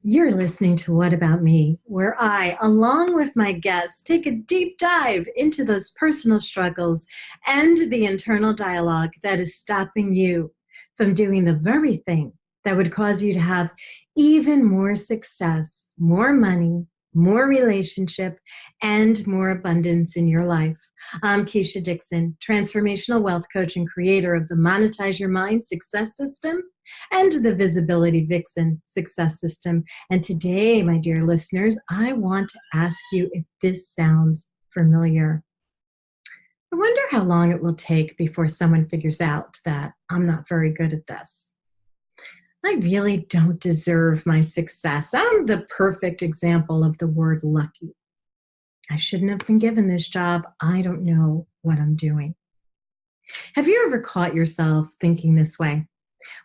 You're listening to What About Me, where I, along with my guests, take a deep dive into those personal struggles and the internal dialogue that is stopping you from doing the very thing that would cause you to have even more success, more money, more relationship, and more abundance in your life. I'm Keisha Dixon, transformational wealth coach and creator of the Monetize Your Mind Success System and the Visibility Vixen Success System. And today, my dear listeners, I want to ask you if this sounds familiar. I wonder how long it will take before someone figures out that I'm not very good at this. I really don't deserve my success. I'm the perfect example of the word lucky. I shouldn't have been given this job. I don't know what I'm doing. Have you ever caught yourself thinking this way?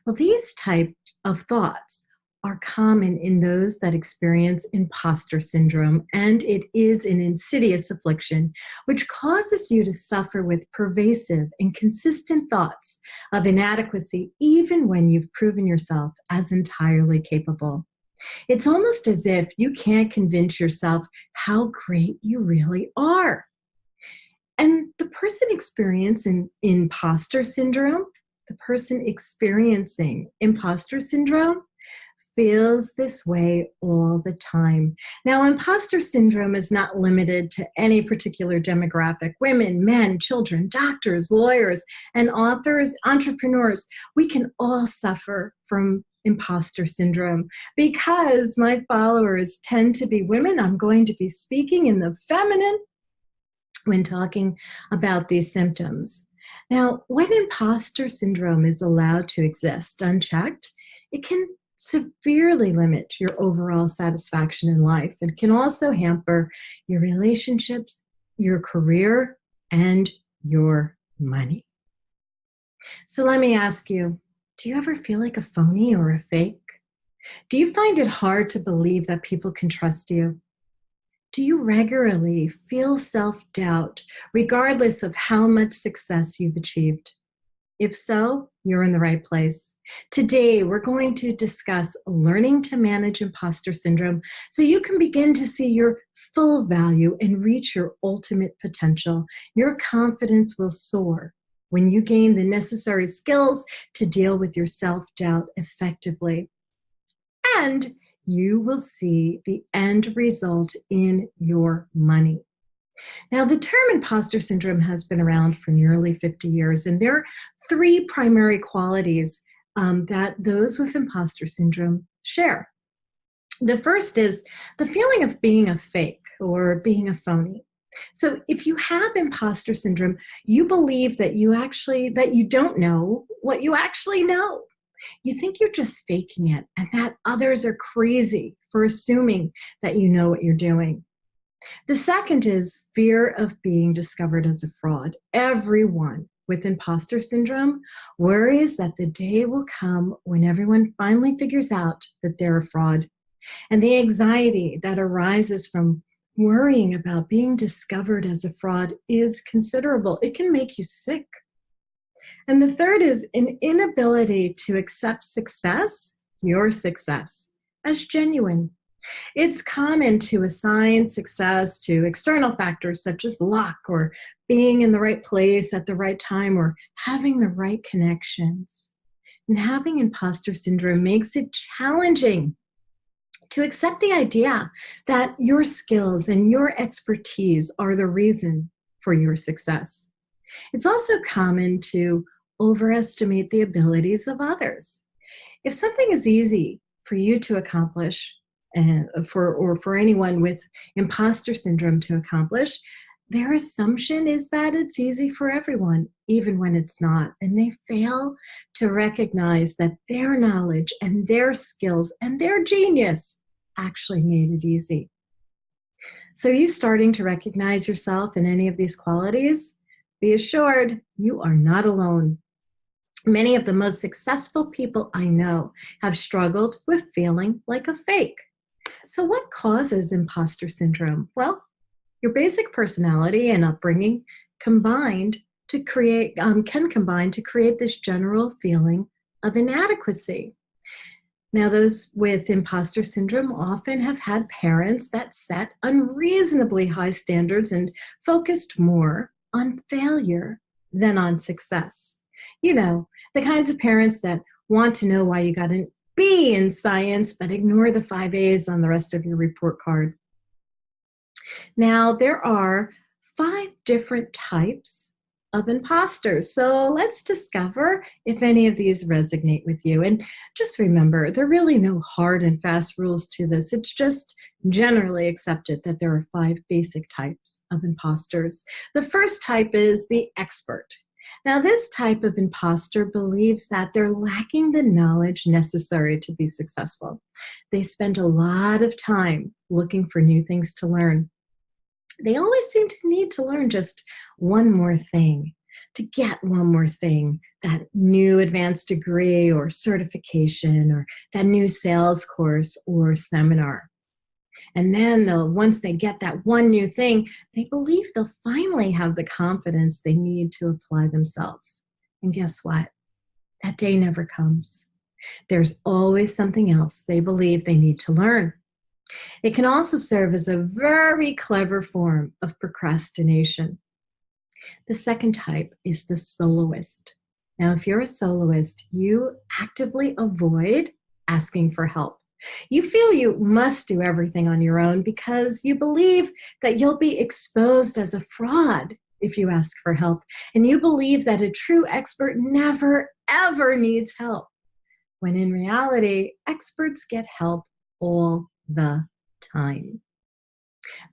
Well, these types of thoughts are common in those that experience imposter syndrome, and it is an insidious affliction which causes you to suffer with pervasive and consistent thoughts of inadequacy even when you've proven yourself as entirely capable. It's almost as if you can't convince yourself how great you really are. And the person experiencing imposter syndrome, the person experiencing imposter syndrome feels this way all the time. Now, imposter syndrome is not limited to any particular demographic. Women, men, children, doctors, lawyers, and authors, entrepreneurs, we can all suffer from imposter syndrome. Because my followers tend to be women, I'm going to be speaking in the feminine when talking about these symptoms. Now, when imposter syndrome is allowed to exist unchecked, it can severely limit your overall satisfaction in life. It can also hamper your relationships, your career, and your money. So let me ask you, do you ever feel like a phony or a fake? Do you find it hard to believe that people can trust you? Do you regularly feel self-doubt regardless of how much success you've achieved? If so, you're in the right place. Today, we're going to discuss learning to manage imposter syndrome so you can begin to see your full value and reach your ultimate potential. Your confidence will soar when you gain the necessary skills to deal with your self-doubt effectively. And you will see the end result in your money. Now, the term imposter syndrome has been around for nearly 50 years, and there are three primary qualities that those with imposter syndrome share. The first is the feeling of being a fake or being a phony. So if you have imposter syndrome, you believe that you don't know what you actually know. You think you're just faking it and that others are crazy for assuming that you know what you're doing. The second is fear of being discovered as a fraud. Everyone with imposter syndrome worries that the day will come when everyone finally figures out that they're a fraud. And the anxiety that arises from worrying about being discovered as a fraud is considerable. It can make you sick. And the third is an inability to accept success, your success, as genuine. It's common to assign success to external factors such as luck or being in the right place at the right time or having the right connections. And having imposter syndrome makes it challenging to accept the idea that your skills and your expertise are the reason for your success. It's also common to overestimate the abilities of others. If something is easy for you to accomplish, and for anyone with imposter syndrome to accomplish, their assumption is that it's easy for everyone, even when it's not. And they fail to recognize that their knowledge and their skills and their genius actually made it easy. So are you starting to recognize yourself in any of these qualities? Be assured, you are not alone. Many of the most successful people I know have struggled with feeling like a fake. So what causes imposter syndrome? Well, your basic personality and upbringing can combine to create this general feeling of inadequacy. Now, those with imposter syndrome often have had parents that set unreasonably high standards and focused more on failure than on success. You know, the kinds of parents that want to know why you got an B in science, but ignore the 5 A's on the rest of your report card. Now, there are 5 different types of imposters. So let's discover if any of these resonate with you. And just remember, there are really no hard and fast rules to this. It's just generally accepted that there are 5 basic types of imposters. The first type is the expert. Now, this type of imposter believes that they're lacking the knowledge necessary to be successful. They spend a lot of time looking for new things to learn. They always seem to need to learn just one more thing, to get one more thing, that new advanced degree or certification or that new sales course or seminar. And then once they get that one new thing, they believe they'll finally have the confidence they need to apply themselves. And guess what? That day never comes. There's always something else they believe they need to learn. It can also serve as a very clever form of procrastination. The second type is the soloist. Now, if you're a soloist, you actively avoid asking for help. You feel you must do everything on your own because you believe that you'll be exposed as a fraud if you ask for help. And you believe that a true expert never, ever needs help. When in reality, experts get help all the time.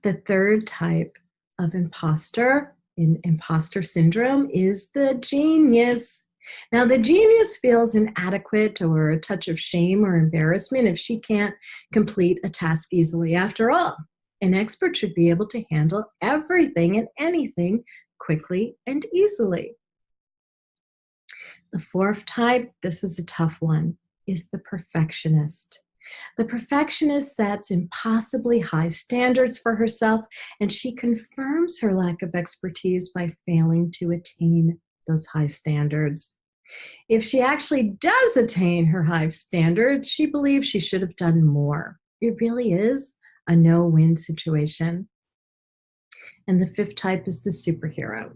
The third type of imposter in imposter syndrome is the genius. Now, the genius feels inadequate or a touch of shame or embarrassment if she can't complete a task easily. After all, an expert should be able to handle everything and anything quickly and easily. The fourth type, this is a tough one, is the perfectionist. The perfectionist sets impossibly high standards for herself, and she confirms her lack of expertise by failing to attain those high standards. If she actually does attain her high standards, she believes she should have done more. It really is a no-win situation. And the fifth type is the superhero.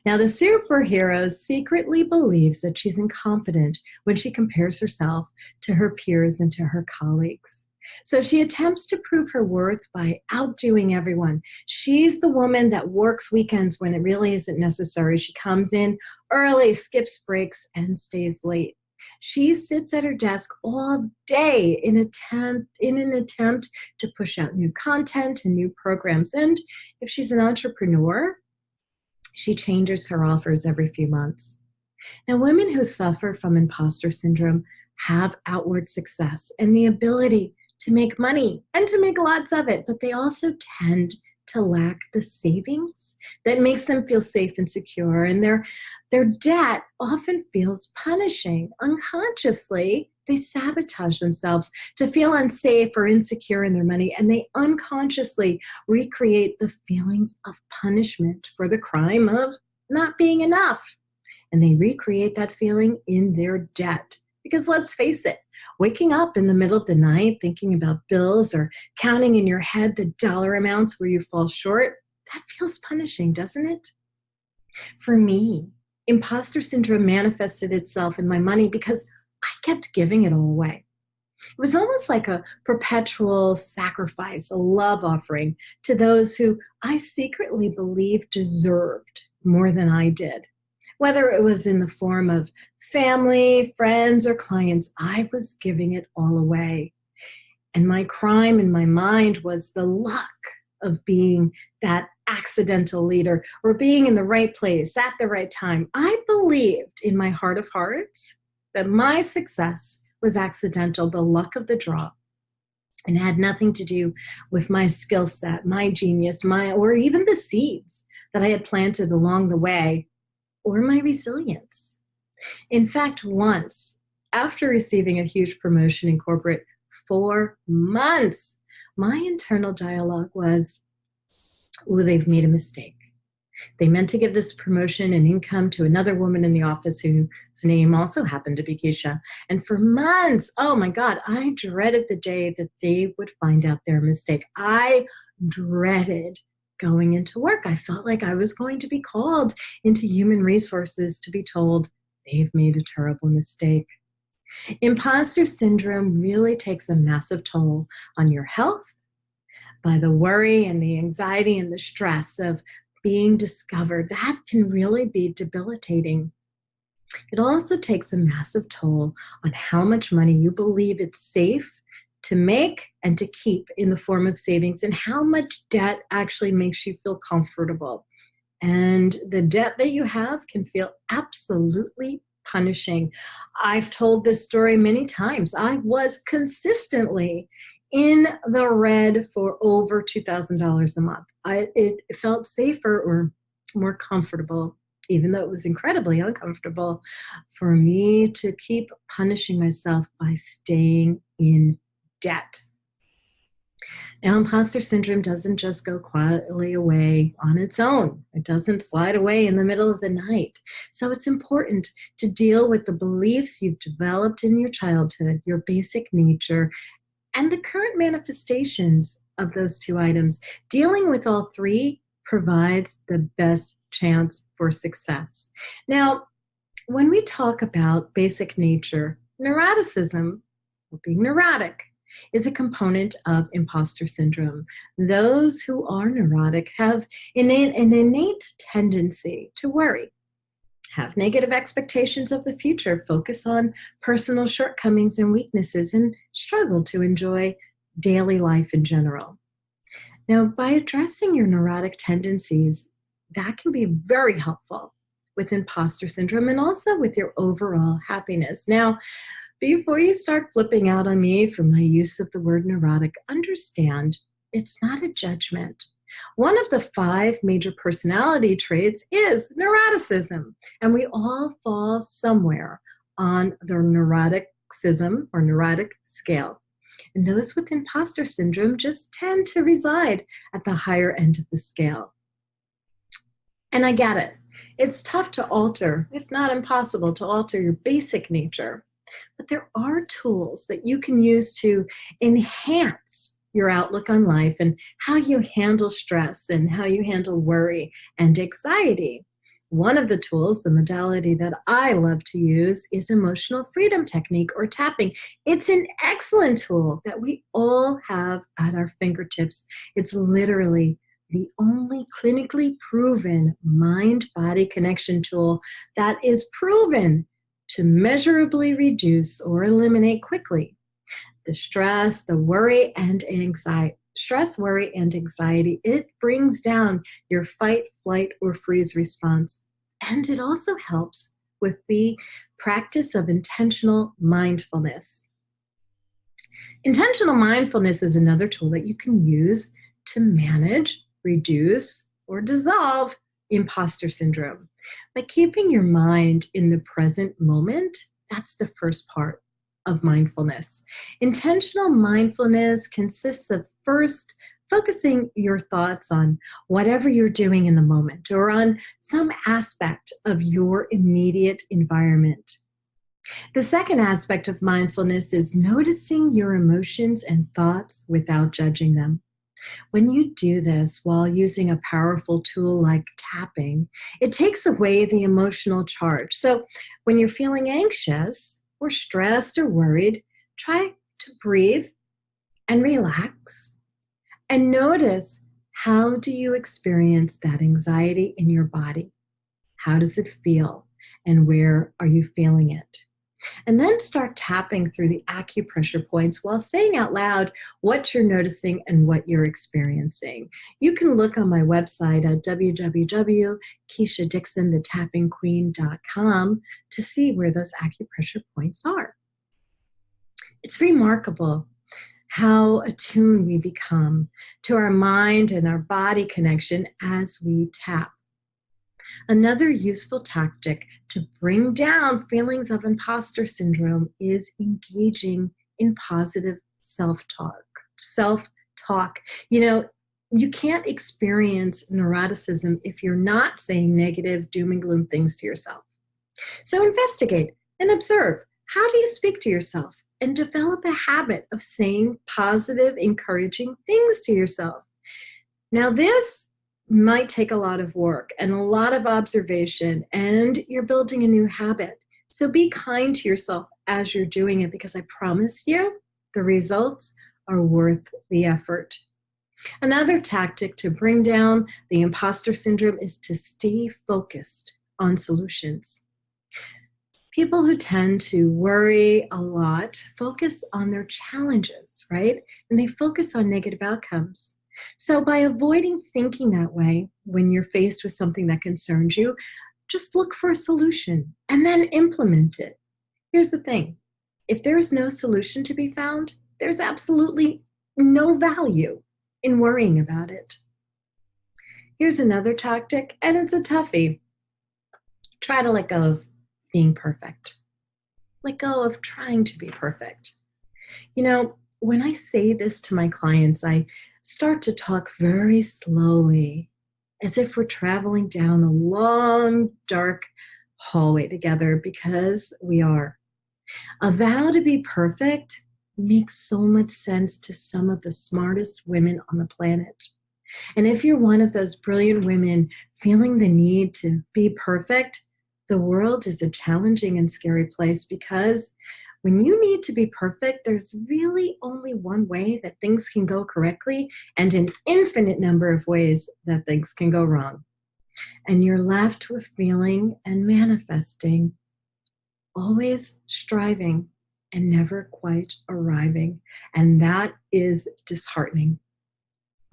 Now, the superhero secretly believes that she's incompetent when she compares herself to her peers and to her colleagues. So she attempts to prove her worth by outdoing everyone. She's the woman that works weekends when it really isn't necessary. She comes in early, skips breaks, and stays late. She sits at her desk all day in an attempt to push out new content and new programs. And if she's an entrepreneur, she changes her offers every few months. Now, women who suffer from imposter syndrome have outward success and the ability to make money and to make lots of it, but they also tend to lack the savings that makes them feel safe and secure. And their debt often feels punishing. Unconsciously, they sabotage themselves to feel unsafe or insecure in their money, and they unconsciously recreate the feelings of punishment for the crime of not being enough. And they recreate that feeling in their debt. Because let's face it, waking up in the middle of the night thinking about bills or counting in your head the dollar amounts where you fall short, that feels punishing, doesn't it? For me, imposter syndrome manifested itself in my money because I kept giving it all away. It was almost like a perpetual sacrifice, a love offering to those who I secretly believed deserved more than I did. Whether it was in the form of family, friends, or clients, I was giving it all away. And my crime in my mind was the luck of being that accidental leader or being in the right place at the right time. I believed in my heart of hearts that my success was accidental, the luck of the draw, and had nothing to do with my skill set, my genius, or even the seeds that I had planted along the way, or my resilience. In fact, once, after receiving a huge promotion in corporate, 4 months, my internal dialogue was, oh, they've made a mistake. They meant to give this promotion and income to another woman in the office whose name also happened to be Keisha. And for months, oh my God, I dreaded the day that they would find out their mistake. I dreaded going into work. I felt like I was going to be called into human resources to be told they've made a terrible mistake. Imposter syndrome really takes a massive toll on your health by the worry and the anxiety and the stress of being discovered. That can really be debilitating. It also takes a massive toll on how much money you believe it's safe to make and to keep in the form of savings, and how much debt actually makes you feel comfortable. And the debt that you have can feel absolutely punishing. I've told this story many times. I was consistently in the red for over $2,000 a month. It felt safer or more comfortable, even though it was incredibly uncomfortable, for me to keep punishing myself by staying in debt. Now, imposter syndrome doesn't just go quietly away on its own. It doesn't slide away in the middle of the night. So it's important to deal with the beliefs you've developed in your childhood, your basic nature, and the current manifestations of those two items. Dealing with all three provides the best chance for success. Now, when we talk about basic nature, neuroticism, or being neurotic, is a component of imposter syndrome. Those who are neurotic have an innate tendency to worry, have negative expectations of the future, focus on personal shortcomings and weaknesses, and struggle to enjoy daily life in general. Now, by addressing your neurotic tendencies, that can be very helpful with imposter syndrome and also with your overall happiness. Now, before you start flipping out on me for my use of the word neurotic, understand it's not a judgment. One of the 5 major personality traits is neuroticism, and we all fall somewhere on the neuroticism or neurotic scale. And those with imposter syndrome just tend to reside at the higher end of the scale. And I get it. It's tough to alter, if not impossible, to alter your basic nature. But there are tools that you can use to enhance your outlook on life and how you handle stress and how you handle worry and anxiety. One of the tools, the modality that I love to use, is emotional freedom technique or tapping. It's an excellent tool that we all have at our fingertips. It's literally the only clinically proven mind-body connection tool that is proven to measurably reduce or eliminate quickly the stress, the worry, and anxiety. Stress, worry, and anxiety, it brings down your fight, flight, or freeze response. And it also helps with the practice of intentional mindfulness. Intentional mindfulness is another tool that you can use to manage, reduce, or dissolve imposter syndrome. By keeping your mind in the present moment, that's the first part of mindfulness. Intentional mindfulness consists of first focusing your thoughts on whatever you're doing in the moment or on some aspect of your immediate environment. The second aspect of mindfulness is noticing your emotions and thoughts without judging them. When you do this while using a powerful tool like tapping, it takes away the emotional charge. So when you're feeling anxious or stressed or worried, try to breathe and relax and notice, how do you experience that anxiety in your body? How does it feel? And where are you feeling it? And then start tapping through the acupressure points while saying out loud what you're noticing and what you're experiencing. You can look on my website at www.keishadixonthethappingqueen.com to see where those acupressure points are. It's remarkable how attuned we become to our mind and our body connection as we tap. Another useful tactic to bring down feelings of imposter syndrome is engaging in positive self-talk. You know, You can't experience neuroticism if you're not saying negative, doom and gloom things to yourself. So investigate and observe. How do you speak to yourself? And develop a habit of saying positive, encouraging things to yourself. Now, this might take a lot of work and a lot of observation, and you're building a new habit. So be kind to yourself as you're doing it, because I promise you the results are worth the effort. Another tactic to bring down the imposter syndrome is to stay focused on solutions. People who tend to worry a lot focus on their challenges, right? And they focus on negative outcomes. So by avoiding thinking that way when you're faced with something that concerns you, just look for a solution and then implement it. Here's the thing. If there's no solution to be found, there's absolutely no value in worrying about it. Here's another tactic, and it's a toughie. Try to let go of being perfect. Let go of trying to be perfect. You know, when I say this to my clients, I start to talk very slowly, as if we're traveling down a long, dark hallway together, because we are. A vow to be perfect makes so much sense to some of the smartest women on the planet. And if you're one of those brilliant women feeling the need to be perfect, the world is a challenging and scary place, because when you need to be perfect, there's really only one way that things can go correctly, and an infinite number of ways that things can go wrong. And you're left with feeling and manifesting, always striving and never quite arriving. And that is disheartening.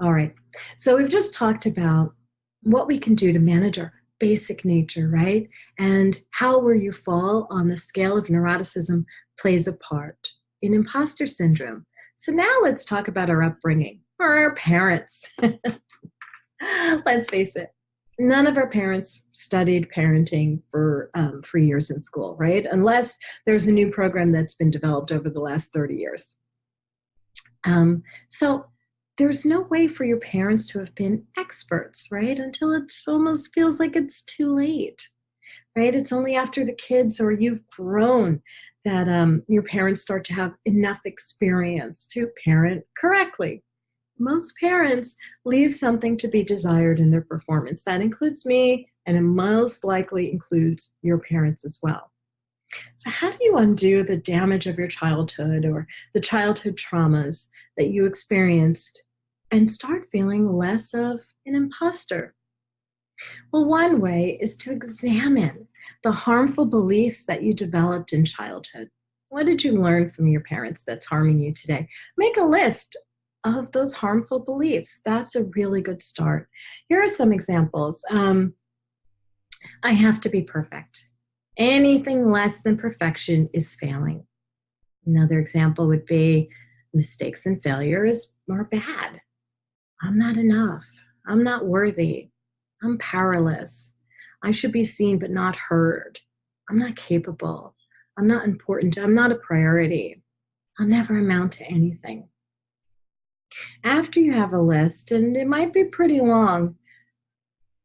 All right, so we've just talked about what we can do to manage our basic nature, right? And how where you fall on the scale of neuroticism plays a part in imposter syndrome. So now let's talk about our upbringing, or our parents. Let's face it, none of our parents studied parenting for years in school, right? Unless there's a new program that's been developed over the last 30 years. So there's no way for your parents to have been experts, right? Until it almost feels like it's too late, right? It's only after the kids or you've grown that your parents start to have enough experience to parent correctly. Most parents leave something to be desired in their performance. That includes me, and it most likely includes your parents as well. So how do you undo the damage of your childhood or the childhood traumas that you experienced and start feeling less of an imposter? Well, one way is to examine the harmful beliefs that you developed in childhood. What did you learn from your parents that's harming you today? Make a list of those harmful beliefs. That's a really good start. Here are some examples. I have to be perfect. Anything less than perfection is failing. Another example would be mistakes and failures are bad. I'm not enough. I'm not worthy. I'm powerless. I should be seen but not heard. I'm not capable. I'm not important. I'm not a priority. I'll never amount to anything. After you have a list, and it might be pretty long,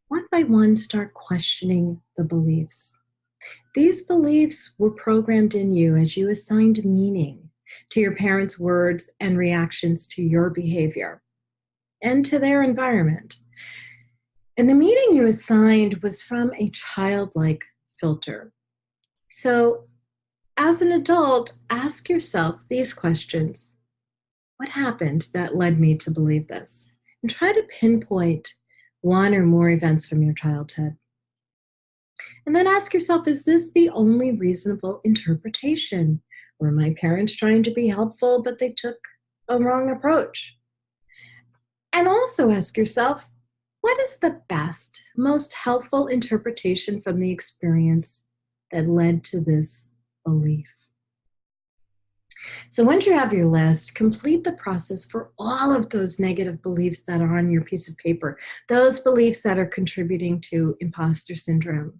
one by one start questioning the beliefs. These beliefs were programmed in you as you assigned meaning to your parents' words and reactions to your behavior and to their environment. And the meaning you assigned was from a childlike filter. So as an adult, ask yourself these questions. What happened that led me to believe this? And try to pinpoint one or more events from your childhood. And then ask yourself, is this the only reasonable interpretation? Were my parents trying to be helpful, but they took a wrong approach? And also ask yourself, what is the best, most helpful interpretation from the experience that led to this belief? So once you have your list, complete the process for all of those negative beliefs that are on your piece of paper, those beliefs that are contributing to imposter syndrome.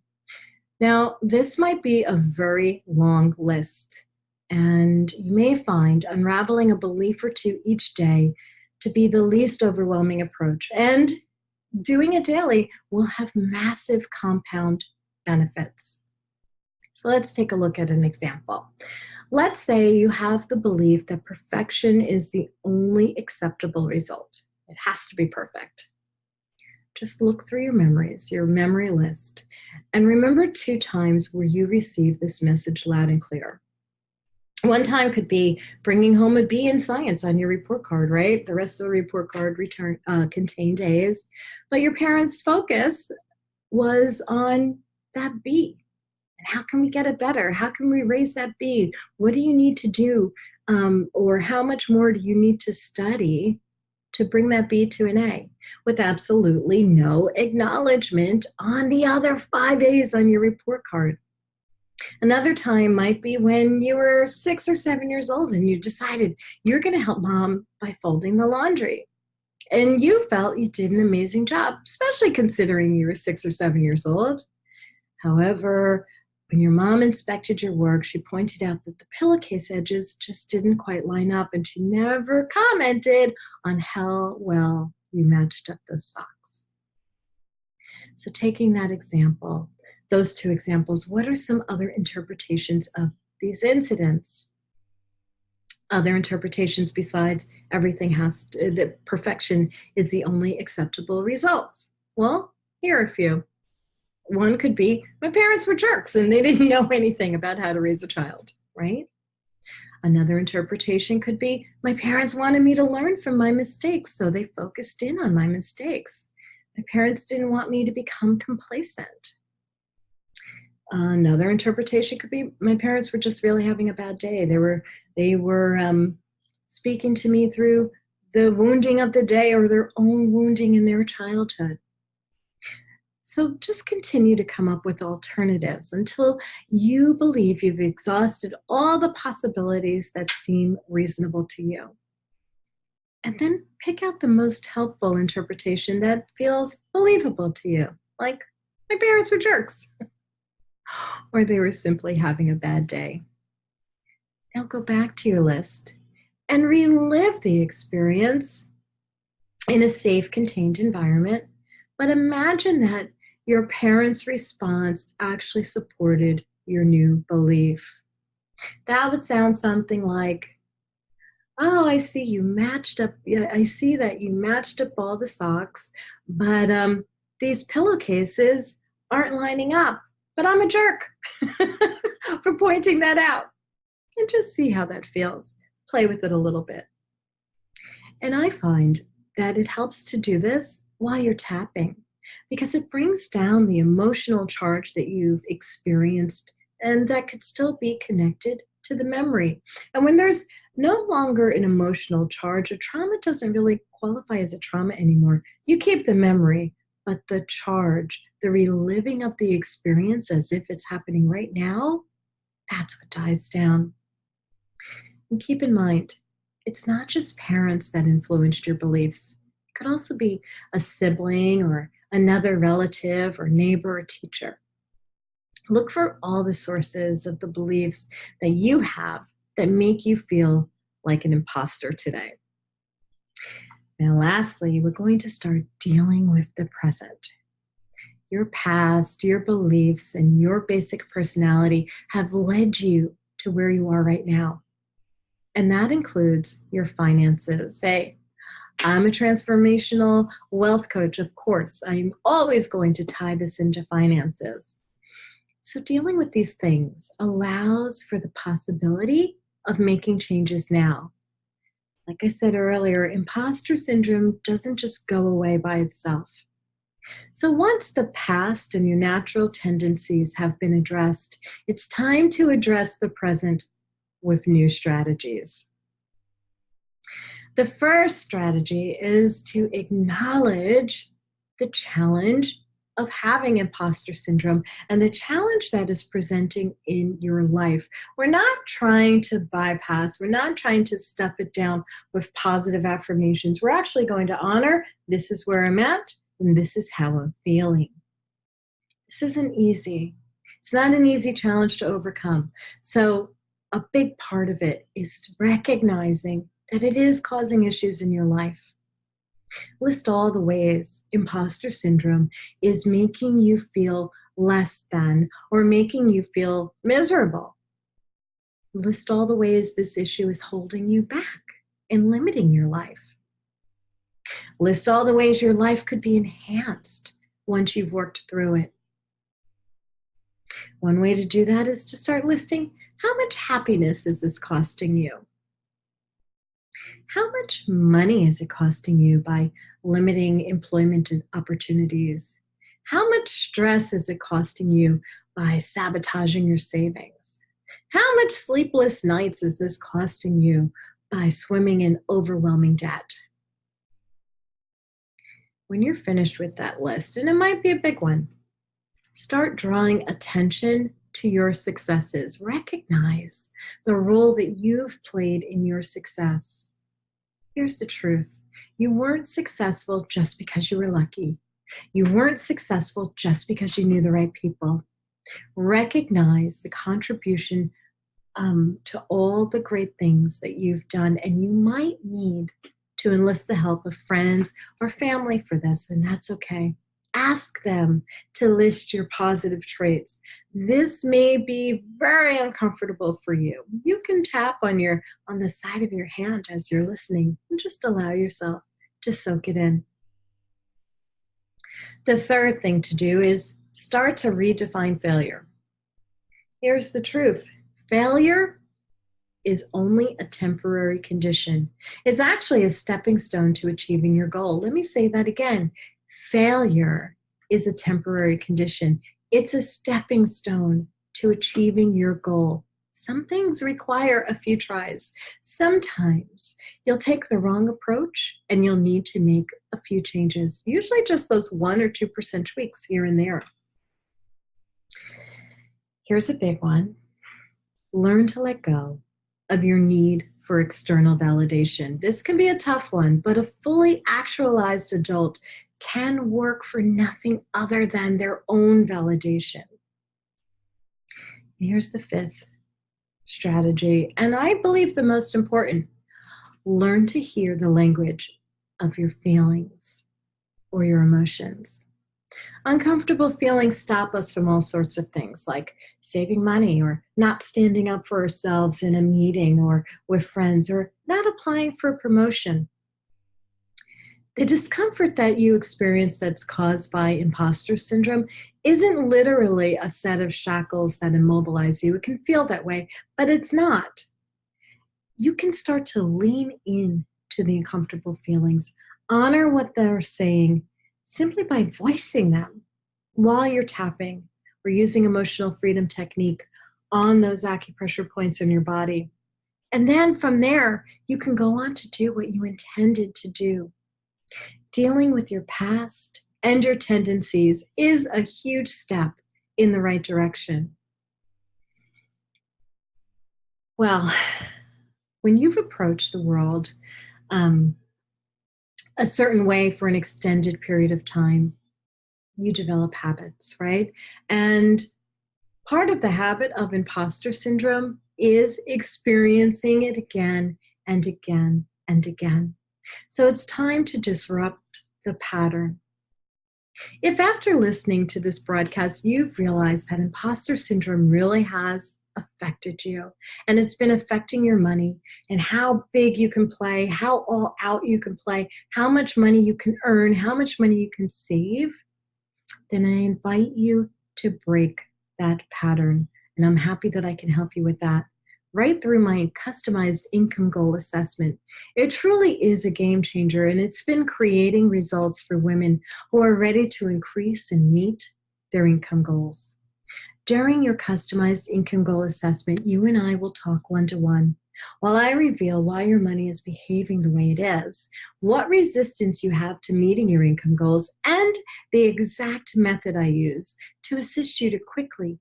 Now, this might be a very long list, and you may find unraveling a belief or two each day to be the least overwhelming approach. And doing it daily will have massive compound benefits. So let's take a look at an example. Let's say you have the belief that perfection is the only acceptable result. It has to be perfect. Just look through your memories, your memory list, and remember 2 times where you received this message loud and clear. One time could be bringing home a B in science on your report card, right? The rest of the report card contained A's, but your parents' focus was on that B. And how can we get it better? How can we raise that B? What do you need to do? Or how much more do you need to study to bring that B to an A? With absolutely no acknowledgement on the other 5 A's on your report card. Another time might be when you were 6 or 7 years old and you decided you're going to help mom by folding the laundry. And you felt you did an amazing job, especially considering you were 6 or 7 years old. However, when your mom inspected your work, she pointed out that the pillowcase edges just didn't quite line up, and she never commented on how well you matched up those socks. So taking that example, those 2 examples, what are some other interpretations of these incidents? Other interpretations besides that perfection is the only acceptable result? Well, here are a few. One could be, my parents were jerks and they didn't know anything about how to raise a child, right? Another interpretation could be, my parents wanted me to learn from my mistakes, so they focused in on my mistakes. My parents didn't want me to become complacent. Another interpretation could be, my parents were just really having a bad day. They were speaking to me through the wounding of the day or their own wounding in their childhood. So just continue to come up with alternatives until you believe you've exhausted all the possibilities that seem reasonable to you. And then pick out the most helpful interpretation that feels believable to you, like, my parents were jerks, or they were simply having a bad day. Now go back to your list and relive the experience in a safe, contained environment, but imagine that your parents' response actually supported your new belief. That would sound something like, oh, I see you matched up. Yeah, I see that you matched up all the socks, but these pillowcases aren't lining up. But I'm a jerk for pointing that out. And just see how that feels. Play with it a little bit. And I find that it helps to do this while you're tapping, because it brings down the emotional charge that you've experienced and that could still be connected to the memory. And when there's no longer an emotional charge, a trauma doesn't really qualify as a trauma anymore. You keep the memory, but the charge, the reliving of the experience as if it's happening right now, that's what dies down. And keep in mind, it's not just parents that influenced your beliefs. It could also be a sibling or another relative or neighbor or teacher. Look for all the sources of the beliefs that you have that make you feel like an imposter today. Now, lastly, we're going to start dealing with the present. Your past, your beliefs, and your basic personality have led you to where you are right now. And that includes your finances. Hey, I'm a transformational wealth coach, of course. I'm always going to tie this into finances. So dealing with these things allows for the possibility of making changes now. Like I said earlier, imposter syndrome doesn't just go away by itself. So once the past and your natural tendencies have been addressed, it's time to address the present with new strategies. The first strategy is to acknowledge the challenge of having imposter syndrome and the challenge that is presenting in your life. We're not trying to bypass, we're not trying to stuff it down with positive affirmations. We're actually going to honor, this is where I'm at, and this is how I'm feeling. This isn't easy. It's not an easy challenge to overcome. So a big part of it is recognizing that it is causing issues in your life. List all the ways imposter syndrome is making you feel less than or making you feel miserable. List all the ways this issue is holding you back and limiting your life. List all the ways your life could be enhanced once you've worked through it. One way to do that is to start listing how much happiness is this costing you? How much money is it costing you by limiting employment opportunities? How much stress is it costing you by sabotaging your savings? How much sleepless nights is this costing you by swimming in overwhelming debt? When you're finished with that list, and it might be a big one, start drawing attention to your successes. Recognize the role that you've played in your success. Here's the truth. You weren't successful just because you were lucky. You weren't successful just because you knew the right people. Recognize the contribution to all the great things that you've done, and you might need to enlist the help of friends or family for this, and that's okay. Ask them to list your positive traits. This may be very uncomfortable for you. You can tap on the side of your hand as you're listening and just allow yourself to soak it in. The third thing to do is start to redefine failure. Here's the truth. Failure is only a temporary condition. It's actually a stepping stone to achieving your goal. Let me say that again. Failure is a temporary condition. It's a stepping stone to achieving your goal. Some things require a few tries. Sometimes you'll take the wrong approach and you'll need to make a few changes, usually just those 1 or 2% tweaks here and there. Here's a big one. Learn to let go of your need for external validation. This can be a tough one, but a fully actualized adult can work for nothing other than their own validation. Here's the fifth strategy, and I believe the most important. Learn to hear the language of your feelings or your emotions. Uncomfortable feelings stop us from all sorts of things, like saving money or not standing up for ourselves in a meeting or with friends or not applying for a promotion. The discomfort that you experience that's caused by imposter syndrome isn't literally a set of shackles that immobilize you. It can feel that way, but it's not. You can start to lean in to the uncomfortable feelings, honor what they're saying simply by voicing them while you're tapping or using emotional freedom technique on those acupressure points in your body. And then from there, you can go on to do what you intended to do. Dealing with your past and your tendencies is a huge step in the right direction. Well, when you've approached the world a certain way for an extended period of time, you develop habits, right? And part of the habit of imposter syndrome is experiencing it again and again and again. So it's time to disrupt the pattern. If after listening to this broadcast, you've realized that imposter syndrome really has affected you and it's been affecting your money and how big you can play, how all out you can play, how much money you can earn, how much money you can save, then I invite you to break that pattern. And I'm happy that I can help you with that right through my customized income goal assessment. It truly is a game changer, and it's been creating results for women who are ready to increase and meet their income goals. During your customized income goal assessment, you and I will talk one-to-one while I reveal why your money is behaving the way it is, what resistance you have to meeting your income goals, and the exact method I use to assist you to quickly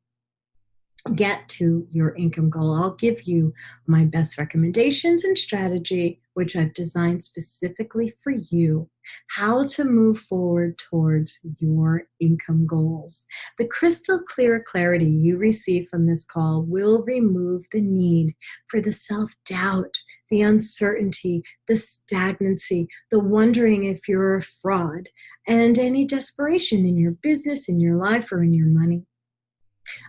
get to your income goal. I'll give you my best recommendations and strategy which I've designed specifically for you, how to move forward towards your income goals. The crystal clear clarity you receive from this call will remove the need for the self-doubt, the uncertainty, the stagnancy, the wondering if you're a fraud, and any desperation in your business, in your life, or in your money.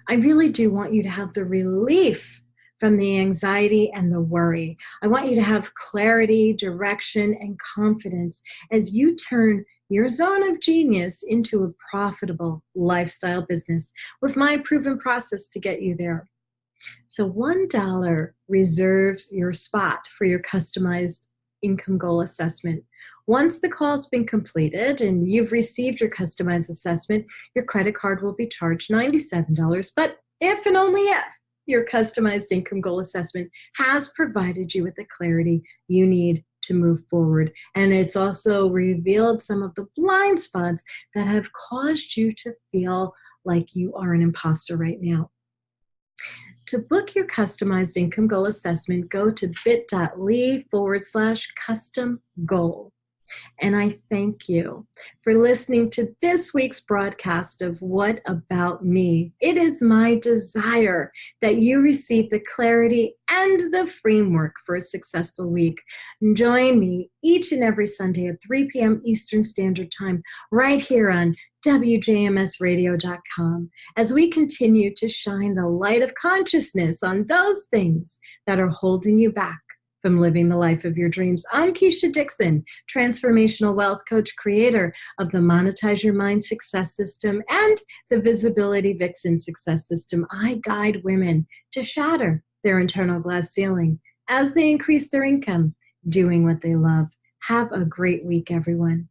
I really do want you to have the relief from the anxiety and the worry. I want you to have clarity, direction, and confidence as you turn your zone of genius into a profitable lifestyle business with my proven process to get you there. So $1 reserves your spot for your customized income goal assessment. Once the call's been completed and you've received your customized assessment, your credit card will be charged $97. But if and only if your customized income goal assessment has provided you with the clarity you need to move forward. And it's also revealed some of the blind spots that have caused you to feel like you are an imposter right now. To book your customized income goal assessment, go to bit.ly/custom goal. And I thank you for listening to this week's broadcast of What About Me? It is my desire that you receive the clarity and the framework for a successful week. Join me each and every Sunday at 3 p.m. Eastern Standard Time right here on WJMSradio.com as we continue to shine the light of consciousness on those things that are holding you back from living the life of your dreams. I'm Keisha Dixon, transformational wealth coach, creator of the Monetize Your Mind Success System and the Visibility Vixen Success System. I guide women to shatter their internal glass ceiling as they increase their income, doing what they love. Have a great week, everyone.